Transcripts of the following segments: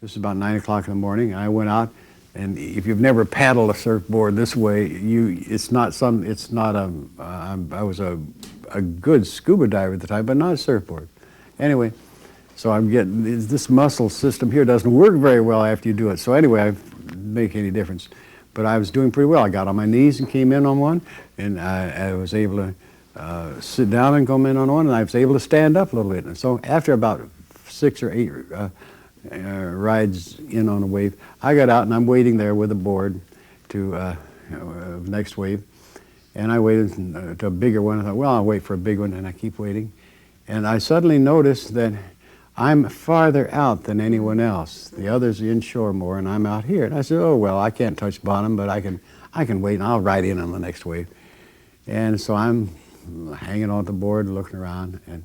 This is about 9 o'clock in the morning. I went out, and if you've never paddled a surfboard this way, I was a good scuba diver at the time, but not a surfboard. Anyway, so I'm getting, this muscle system here doesn't work very well after you do it. So anyway, I make any difference. But I was doing pretty well. I got on my knees and came in on one, and I was able to sit down and come in on one, and I was able to stand up a little bit. And so after about 6 or 8 rides in on a wave, I got out and I'm waiting there with a board to next wave. And I waited to a bigger one. I thought, well, I'll wait for a big one, and I keep waiting. And I suddenly noticed that I'm farther out than anyone else. The others are inshore more, and I'm out here. And I said, oh, well, I can't touch bottom, but I can wait, and I'll ride in on the next wave. And so I'm hanging on the board, looking around, and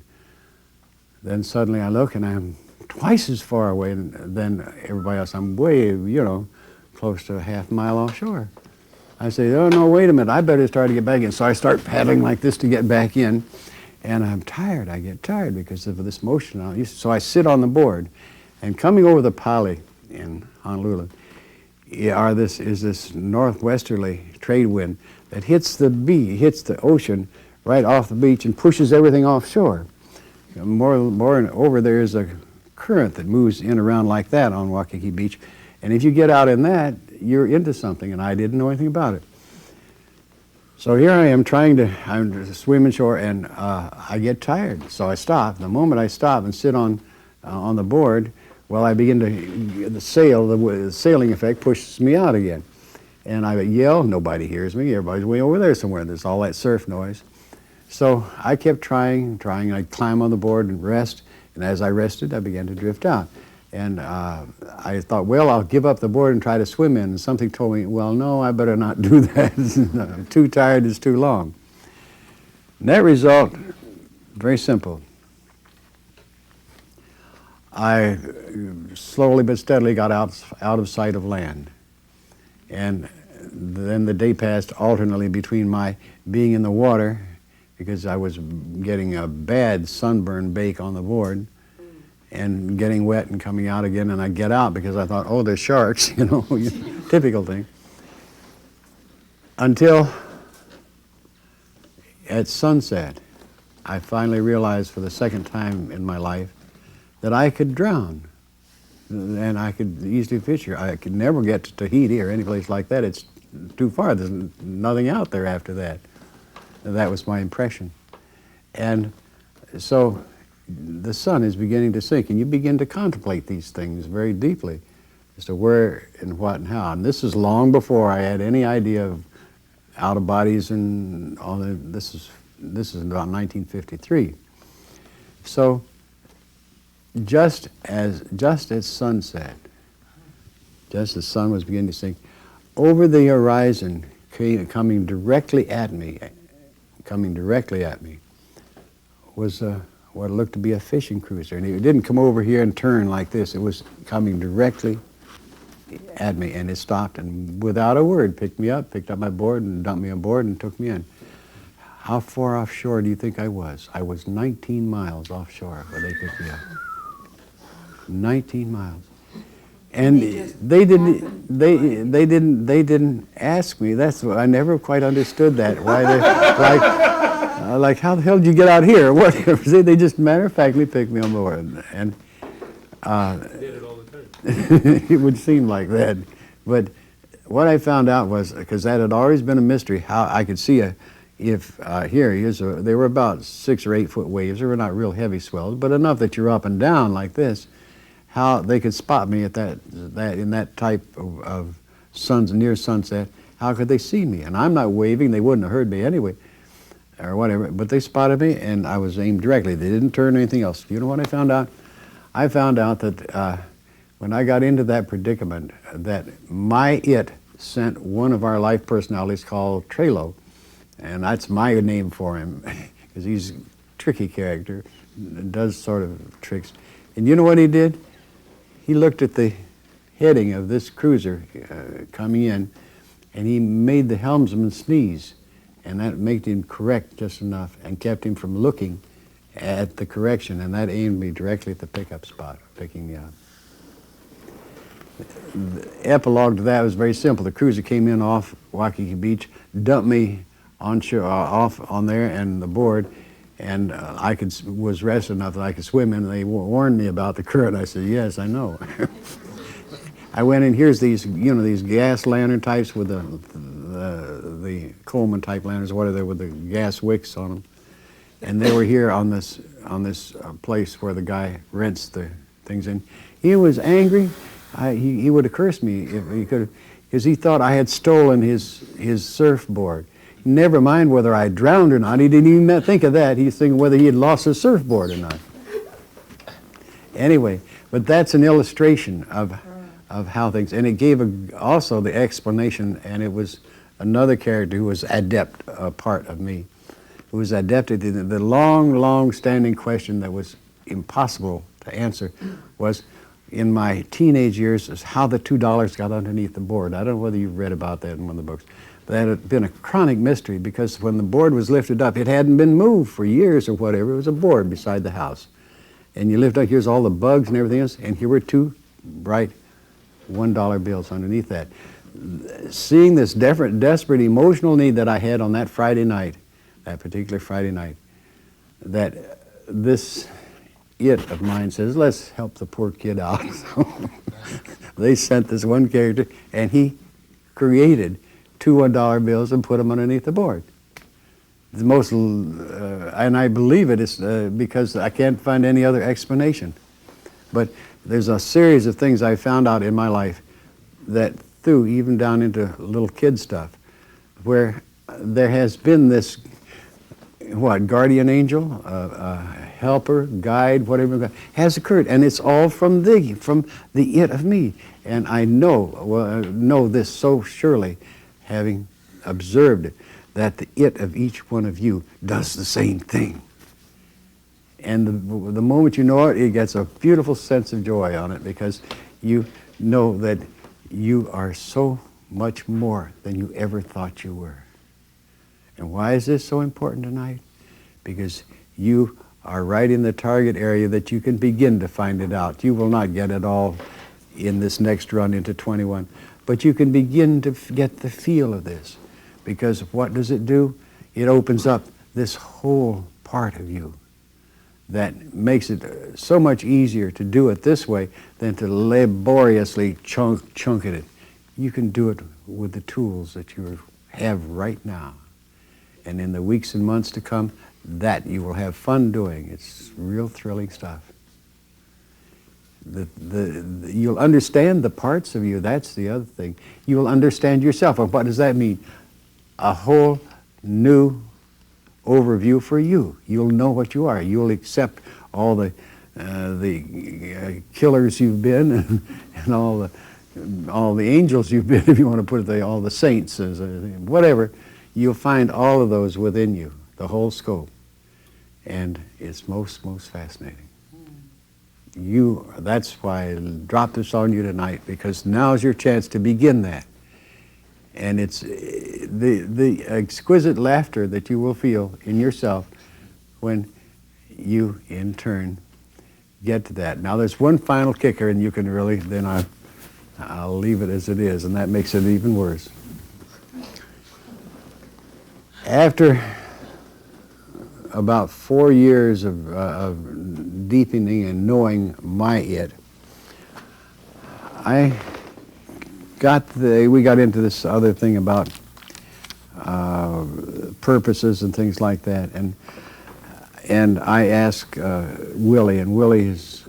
then suddenly I look, and I'm twice as far away than everybody else. I'm way, close to a half mile offshore. I say, oh, no, wait a minute, I better start to get back in. So I start paddling like this to get back in, and I'm tired. I get tired because of this motion. So I sit on the board, and coming over the Pali in Honolulu is this northwesterly trade wind that hits the ocean right off the beach and pushes everything offshore. More over there is a current that moves in around like that on Waikiki Beach, and if you get out in that, you're into something, and I didn't know anything about it. So here I am I'm swimming shore, and I get tired, so I stop. The moment I stop and sit on the board, well, I begin the sailing effect pushes me out again. And I yell, nobody hears me, everybody's way over there somewhere, there's all that surf noise. So I kept trying, I'd climb on the board and rest, and as I rested, I began to drift out. And I thought, well, I'll give up the board and try to swim in. And something told me, well, no, I better not do that. I'm too tired, it's too long. Net result, very simple. I slowly but steadily got out of sight of land. And then the day passed alternately between my being in the water, because I was getting a bad sunburn bake on the board, and getting wet and coming out again, and I get out because I thought, oh, there's sharks, typical thing. Until at sunset, I finally realized for the second time in my life that I could drown, and I could easily fish here. I could never get to Tahiti or any place like that. It's too far. There's nothing out there after that. And that was my impression. And so the sun is beginning to sink, and you begin to contemplate these things very deeply as to where and what and how. And this is long before I had any idea of out of bodies and all that. This is about 1953. So just as sunset, just as the sun was beginning to sink, over the horizon, coming directly at me, was what looked to be a fishing cruiser. And it didn't come over here and turn like this. It was coming directly at me, and it stopped, and without a word picked me up, picked up my board and dumped me on board and took me in. How far offshore do you think I was? I was 19 miles offshore where they picked me up. 19 miles. And they didn't ask me. That's what I never quite understood that. Why they like how the hell did you get out here? What? They just matter-of-factly picked me on board, and did it all the time. it would seem like that. But what I found out was, because that had always been a mystery, how I could see they were about 6 or 8 foot waves. They were not real heavy swells, but enough that you're up and down like this. How they could spot me at in that type of near sunset. How could they see me? And I'm not waving. They wouldn't have heard me anyway, or whatever. But they spotted me, and I was aimed directly. They didn't turn anything else. You know what I found out? I found out that when I got into that predicament, that it sent one of our life personalities called Trelo, and that's my name for him, because he's a tricky character, does sort of tricks. And you know what he did? He looked at the heading of this cruiser coming in, and he made the helmsman sneeze, and that made him correct just enough and kept him from looking at the correction, and that aimed me directly at the pickup spot, picking me up. the epilogue to that was very simple. The cruiser came in off Waikiki Beach, dumped me on shore, off on there and the board, and was rested enough that I could swim in. And they warned me about the current. I said, "Yes, I know." I went in. Here's these, these gas lantern types with the Coleman type lanterns, what are they, with the gas wicks on them, and they were here on this place where the guy rents the things in. He was angry. He would have cursed me if he could, because he thought I had stolen his surfboard. Never mind whether I drowned or not. He didn't even think of that. He was thinking whether he had lost his surfboard or not. Anyway, but that's an illustration of how things, and it gave also the explanation, and it was another character who was adept, a part of me, who was adept at the long standing question that was impossible to answer was, in my teenage years, is how the $2 got underneath the board. I don't know whether you've read about that in one of the books, but that had been a chronic mystery, because when the board was lifted up, it hadn't been moved for years or whatever. It was a board beside the house. And you lift up, here's all the bugs and everything else, and here were two bright $1 bills underneath that. Seeing this desperate emotional need that I had on that Friday night, that particular Friday night, that this it of mine says, let's help the poor kid out. So they sent this one character, and he created two $1 bills and put them underneath the board. The most, and I believe it is because I can't find any other explanation. But there's a series of things I found out in my life that through even down into little kid stuff, where there has been this, guardian angel, helper, guide, whatever, has occurred, and it's all from the it of me. And I know this so surely, having observed it, that the it of each one of you does the same thing. And the moment you know it, it gets a beautiful sense of joy on it, because you know that you are so much more than you ever thought you were. And why is this so important tonight? Because you are right in the target area that you can begin to find it out. You will not get it all in this next run into 21, but you can begin to get the feel of this. Because what does it do? It opens up this whole part of you that makes it so much easier to do it this way than to laboriously chunk at it. You can do it with the tools that you have right now. And in the weeks and months to come, that you will have fun doing. It's real thrilling stuff. You'll understand the parts of you. That's the other thing. You'll understand yourself. And what does that mean? A whole new overview for you. You'll know what you are. You'll accept all the killers you've been and all the angels you've been, if you want to put it, all the saints, whatever. You'll find all of those within you, the whole scope, and it's most fascinating. That's why I dropped this on you tonight, because now's your chance to begin that. And it's the exquisite laughter that you will feel in yourself when you, in turn, get to that. Now, there's one final kicker, and you can really, then I'll leave it as it is, and that makes it even worse. After about 4 years of deepening and knowing my it, we got into this other thing about purposes and things like that, and I asked Willie, and Willie is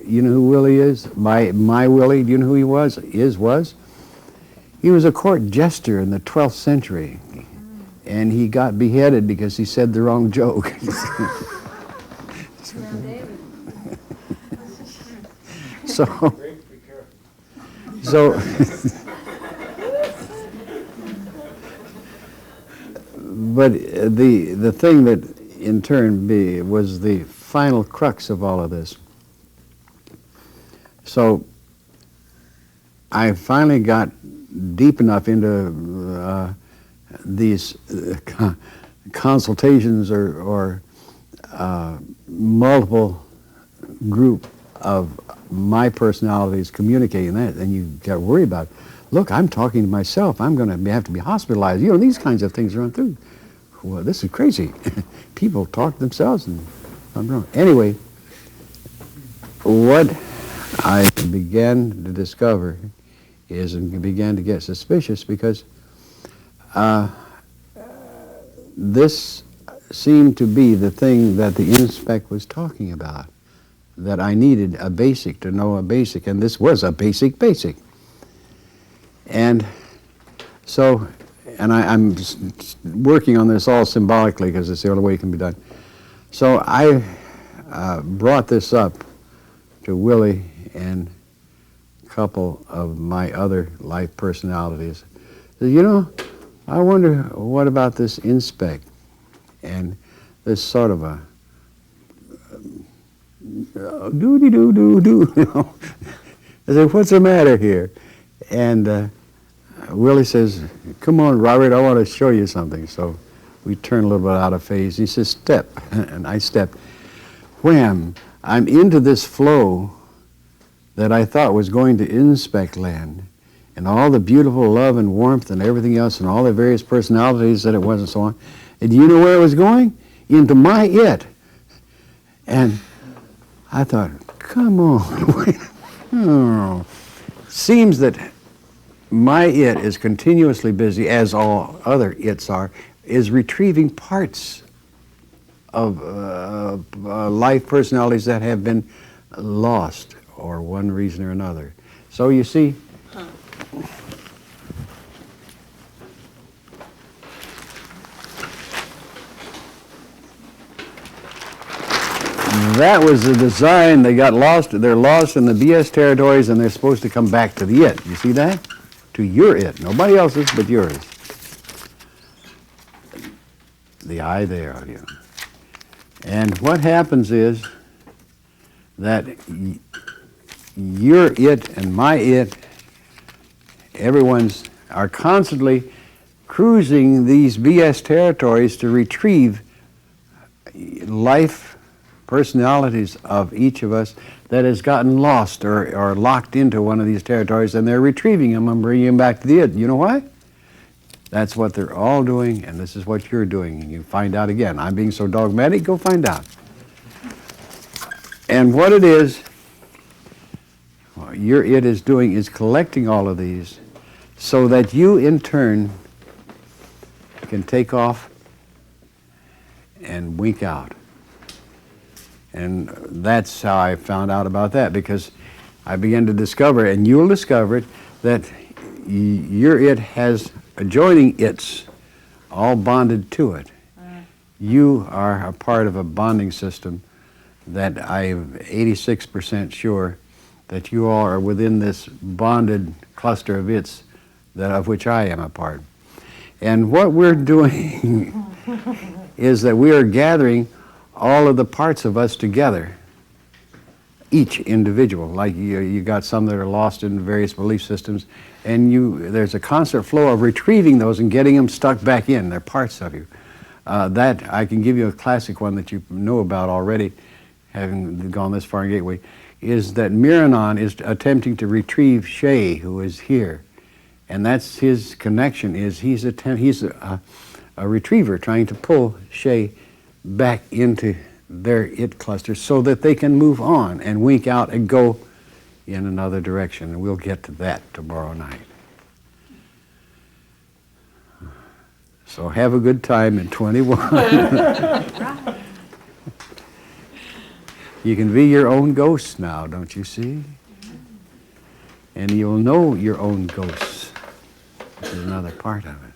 you know who Willie is? My Willie, do you know who he was? He was a court jester in the 12th century, and he got beheaded because he said the wrong joke. So, but the thing that in turn was the final crux of all of this. So I finally got deep enough into these consultations or multiple group of my personality is communicating that, and you got worried about it. Look, I'm talking to myself. I'm going to have to be hospitalized. You know, these kinds of things run through. Well, this is crazy. People talk to themselves, and I'm wrong. Anyway, what I began to discover is, and began to get suspicious, because this seemed to be the thing that the inspect was talking about, that I needed a basic, to know a basic, and this was a basic. And so, and I'm working on this all symbolically because it's the only way it can be done. So I brought this up to Willie and a couple of my other life personalities. Said, you know, I wonder what about this inspect and this sort of a do-de-do-do-do, you know. I said, what's the matter here? And Willie says, come on, Robert, I want to show you something. So we turn a little bit out of phase. He says, step. And I stepped. Wham! I'm into this flow that I thought was going to inspect land, and all the beautiful love and warmth and everything else, and all the various personalities that it was and so on. And do you know where it was going? Into my it. And I thought, come on. Oh. Seems that my it is continuously busy, as all other its are, is retrieving parts of life personalities that have been lost or one reason or another. So you see, that was the design. They got lost. They're lost in the BS territories, and they're supposed to come back to the it. You see that? To your it. Nobody else's but yours. The I there of you. And what happens is that your it and my it, everyone's, are constantly cruising these BS territories to retrieve life personalities of each of us that has gotten lost or locked into one of these territories, and they're retrieving them and bringing them back to the it. You know why? That's what they're all doing, and this is what you're doing. And you find out again. I'm being so dogmatic, go find out. And what it is, your it is doing is collecting all of these so that you in turn can take off and wink out. And that's how I found out about that, because I began to discover, and you'll discover it, that your it has adjoining its all bonded to it. You are a part of a bonding system that I'm 86% sure that you all are within this bonded cluster of its of which I am a part. And what we're doing is that we are gathering all of the parts of us together, each individual. Like you got some that are lost in various belief systems, and there's a constant flow of retrieving those and getting them stuck back in. They're parts of you. That, I can give you a classic one that you know about already, having gone this far in Gateway, is that Miranon is attempting to retrieve Shay, who is here. And that's his connection, is he's a retriever trying to pull Shay back into their it cluster so that they can move on and wink out and go in another direction. And we'll get to that tomorrow night. So have a good time in 21. You can be your own ghost now, don't you see? And you'll know your own ghosts, which is another part of it.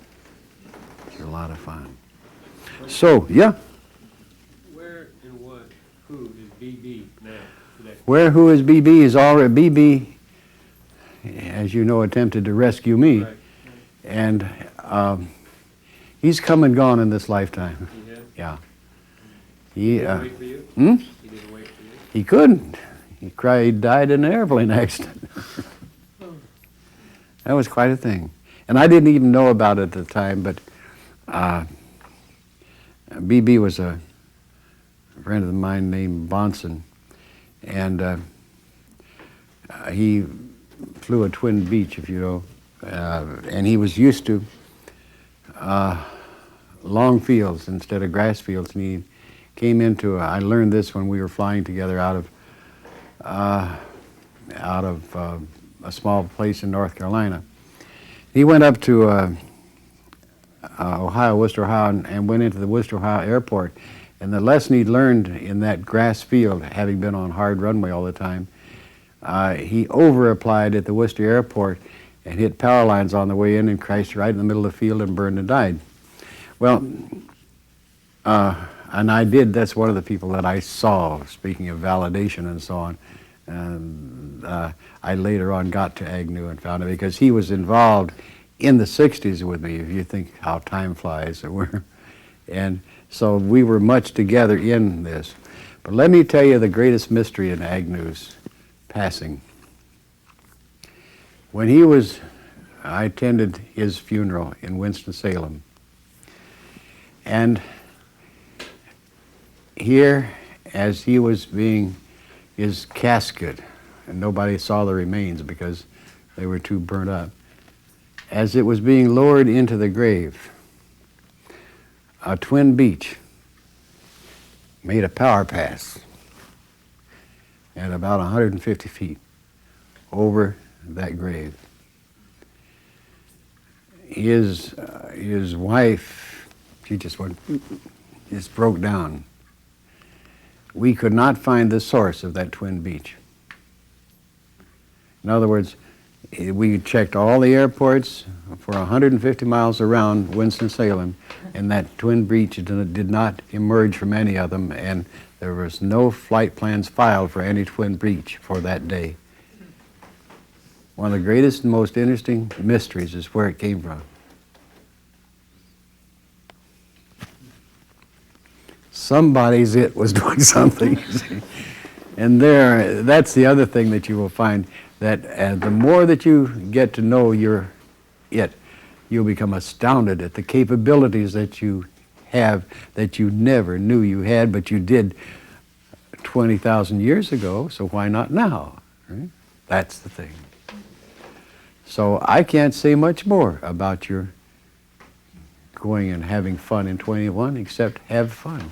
It's a lot of fun. So, yeah? Where and what, who is BB now, today? Where, who is BB is already, BB, as you know, attempted to rescue me. Right. And he's come and gone in this lifetime. Yeah. Yeah. He didn't wait for you? Hmm? He didn't wait for you? He couldn't. He died in an airplane accident. That was quite a thing. And I didn't even know about it at the time, but BB was a friend of mine named Bonson. And he flew a twin Beech, if you know, and he was used to long fields instead of grass fields, and he came into, I learned this when we were flying together out of a small place in North Carolina. He went up to Ohio, Worcester, Ohio, and went into the Worcester, Ohio airport, and the lesson he'd learned in that grass field, having been on hard runway all the time, he over-applied at the Worcester airport and hit power lines on the way in and crashed right in the middle of the field and burned and died. Well, and I did, that's one of the people that I saw, speaking of validation and so on. And I later on got to Agnew and found it because he was involved in the 60s with me, if you think how time flies. And so we were much together in this. But let me tell you the greatest mystery in Agnew's passing. When he was, I attended his funeral in Winston-Salem. And here, as he was being, his casket, and nobody saw the remains because they were too burnt up, as it was being lowered into the grave, a twin Beech made a power pass at about 150 feet over that grave. His wife, she just broke down. We could not find the source of that twin Beech. In other words, we checked all the airports for 150 miles around Winston-Salem, and that twin Beech did not emerge from any of them, and there was no flight plans filed for any twin Beech for that day. One of the greatest and most interesting mysteries is where it came from. Somebody's it was doing something. And that's the other thing that you will find, that the more that you get to know your it, you'll become astounded at the capabilities that you have that you never knew you had, but you did 20,000 years ago, so why not now? Right? That's the thing. So I can't say much more about your going and having fun in 21, except have fun.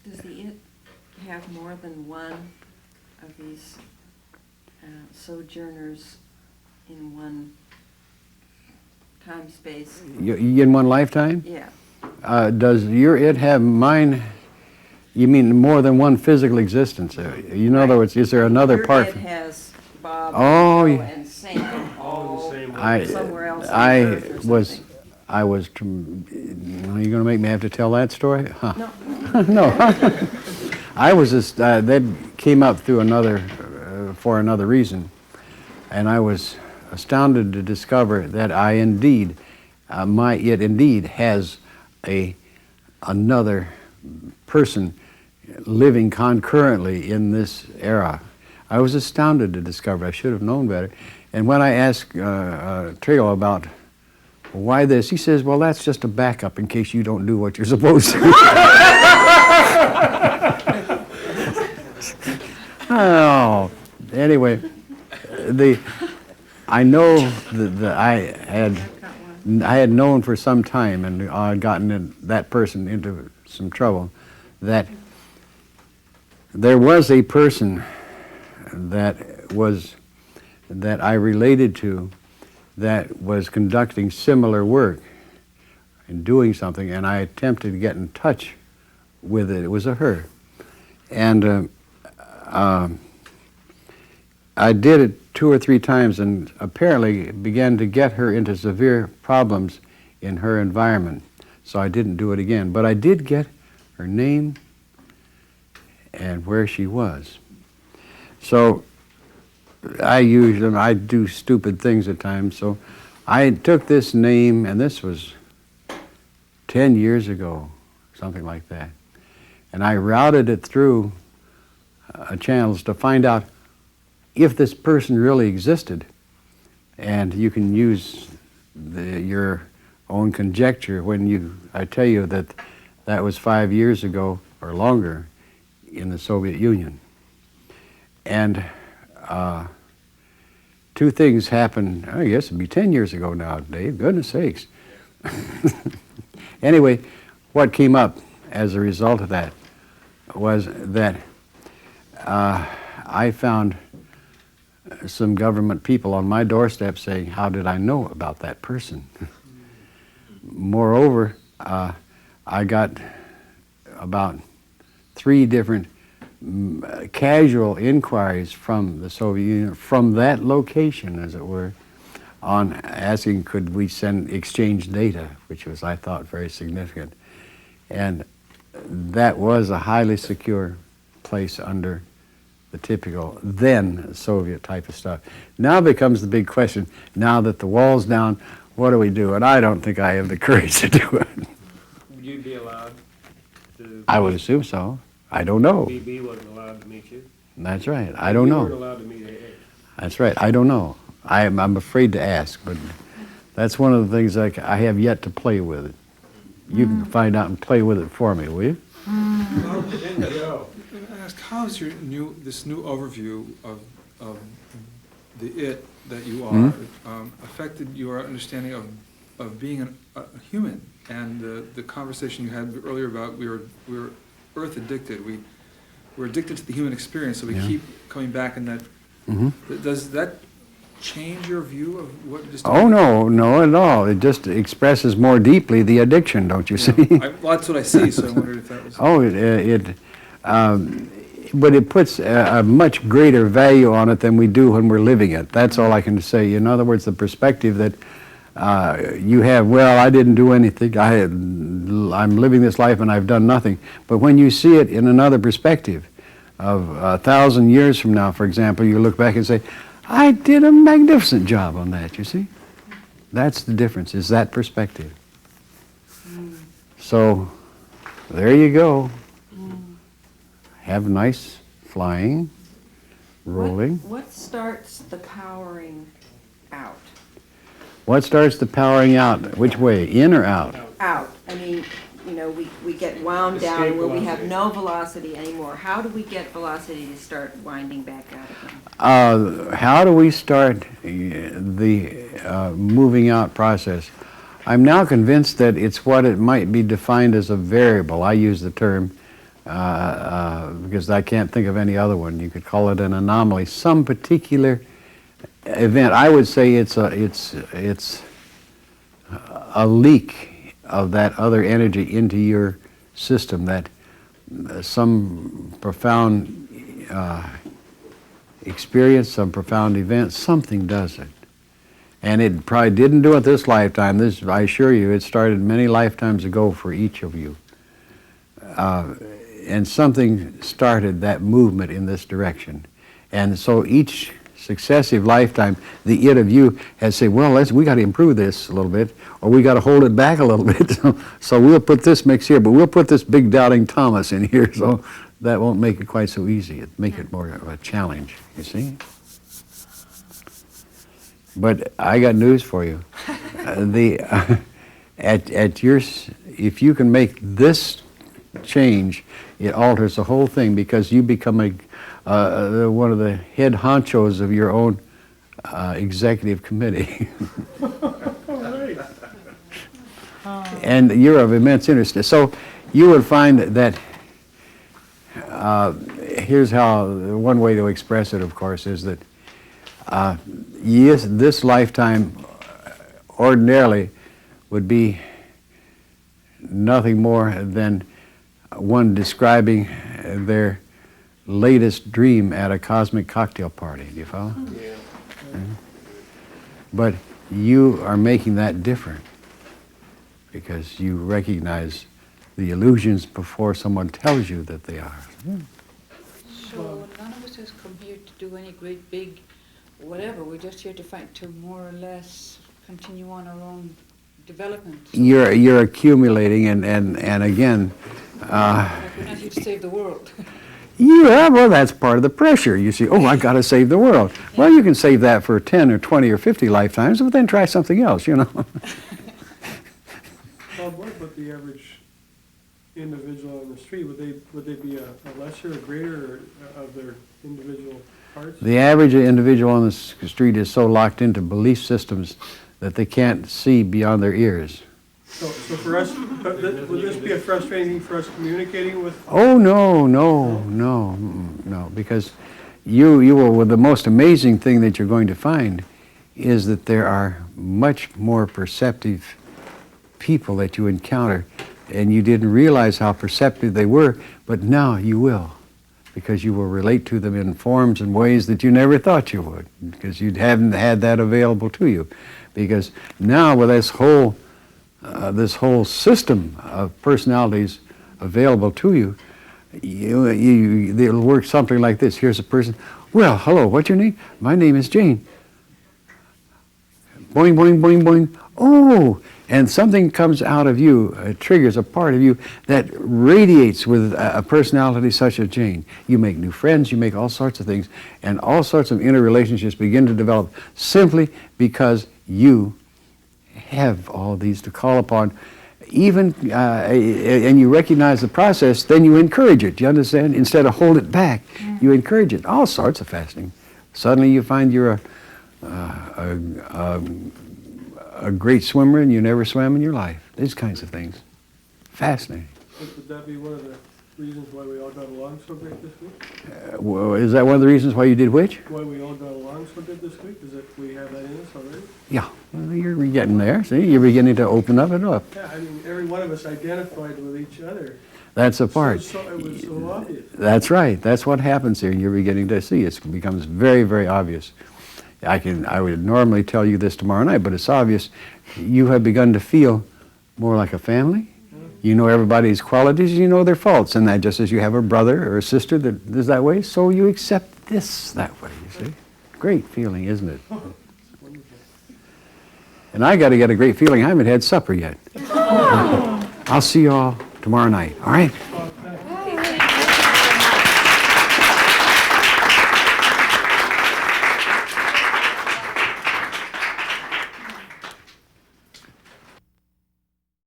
Does the it have more than one of these sojourners in one time space? In one lifetime? Yeah. Does your it have mine? You mean more than one physical existence? In other words, is there another Your part? it has Bob Oh, and Joe yeah. and Sam All the same I- way. somewhere else on I Earth or was, something. I was. Are you going to make me have to tell that story? Huh. No. No. I was just. That came up through for another reason, and I was astounded to discover that I indeed, my it indeed has another person living concurrently in this era. I was astounded to discover. I should have known better. And when I asked Treo about why this, he says, well, that's just a backup in case you don't do what you're supposed to. Oh, anyway, I know that I had known for some time, and I'd gotten that person into some trouble, that there was a person that I related to that was conducting similar work and doing something, and I attempted to get in touch with it. It was her. And I did it 2 or 3 times and apparently began to get her into severe problems in her environment. So I didn't do it again. But I did get her name and where she was. So I do stupid things at times. So I took this name, and this was 10 years ago, something like that. And I routed it through channels to find out if this person really existed. And you can use your own conjecture when I tell you that that was 5 years ago or longer in the Soviet Union. And two things happened, I guess it'd be 10 years ago now, Dave, goodness sakes. Anyway, what came up as a result of that was that I found some government people on my doorstep saying, how did I know about that person? Moreover, I got about 3 different casual inquiries from the Soviet Union, from that location, as it were, on asking could we exchange data, which was, I thought, very significant. And that was a highly secure place under the typical then Soviet type of stuff. Now becomes the big question, now that the wall's down, what do we do? And I don't think I have the courage to do it. Would you be allowed to? I would assume so. I don't know. BB wasn't allowed to meet you. That's right. I don't You know. weren't allowed to meet AA. That's right. I don't know. I'm afraid to ask, but that's one of the things I have yet to play with it. You can find out and play with it for me, will you? Joe. I'm going to ask, how is this new overview of the it that you are affected your understanding of being a human? And the conversation you had earlier about we were earth addicted. We're addicted to the human experience, so we keep coming back in that. Does that change your view of what just? Oh, no, no at all. It just expresses more deeply the addiction, don't you see? Well, that's what I see, so I wondered if that was. Oh, but it puts a much greater value on it than we do when we're living it. That's all I can say. In other words, the perspective that you have, well, I didn't do anything. I'm living this life and I've done nothing. But when you see it in another perspective, of 1,000 years from now, for example, you look back and say, I did a magnificent job on that, you see? That's the difference, is that perspective. So, there you go. Have nice flying, rolling. What starts the powering out? What starts the powering out? Which way, in or out? Out. I mean, you know, we get wound down Escape where we have velocity. no velocity anymore. How do we get velocity to start winding back out again? How do we start the moving out process? I'm now convinced that it's what it might be defined as a variable. I use the term because I can't think of any other one. You could call it an anomaly, some particular event. I would say it's a leak of that other energy into your system, that some profound experience, some profound event, something does it. And it probably didn't do it this lifetime. This, I assure you, it started many lifetimes ago for each of you. And something started that movement in this direction. And so each successive lifetime, the it of you has said, well, we got to improve this a little bit, or we got to hold it back a little bit. So we'll put this mix here, but we'll put this big doubting Thomas in here, so that won't make it quite so easy. It'll make it more of a challenge, you see? But I got news for you. If you can make this change, it alters the whole thing, because you become one of the head honchos of your own executive committee. And you're of immense interest. So you would find that, here's how, one way to express it, of course, is that yes, this lifetime ordinarily would be nothing more than one describing their latest dream at a cosmic cocktail party. Do you follow? Yeah. But you are making that different because you recognize the illusions before someone tells you that they are. So none of us has come here to do any great big whatever. We're just here to fight to more or less continue on our own development. So You're accumulating, and again, like we're not here to save the world. yeah, well, that's part of the pressure. You see, oh, I got to save the world. Well, you can save that for 10 or 20 or 50 lifetimes, but then try something else, you know. Bob, what about the average individual on the street? Would they be a lesser or greater of their individual parts? The average individual on the street is so locked into belief systems that they can't see beyond their ears. So for us, but would this be a frustrating for us communicating with? Oh, no, because you will, well, the most amazing thing that you're going to find is that there are much more perceptive people that you encounter, and you didn't realize how perceptive they were, but now you will, because you will relate to them in forms and ways that you never thought you would, because you hadn't had that available to you. Because now with this whole system of personalities available to you, they'll work something like this. Here's a person, well, hello, what's your name? My name is Jane. Boing, boing, boing, boing. Oh, and something comes out of you, triggers a part of you that radiates with a personality such as Jane. You make new friends, you make all sorts of things, and all sorts of interrelationships begin to develop simply because you have all these to call upon. Even, and you recognize the process, then you encourage it. Do you understand? Instead of hold it back, you encourage it. All sorts of fascinating. Suddenly you find you're a great swimmer and you never swam in your life. These kinds of things. Fascinating. Would that be one of the reasons why we all got along so great this week? Well, is that one of the reasons why you did which? Why we all got along so good this week? Is that we have that in us already? Yeah, well, you're getting there. See, you're beginning to open up and up. Yeah, I mean, every one of us identified with each other. That's a part. It was so obvious. That's right. That's what happens here. You're beginning to see. It becomes very, very obvious. I would normally tell you this tomorrow night, but it's obvious. You have begun to feel more like a family. You know everybody's qualities, you know their faults, and that just as you have a brother or a sister that is that way, so you accept this that way, you see. Great feeling, isn't it? And I got to get a great feeling. I haven't had supper yet. I'll see you all tomorrow night, all right?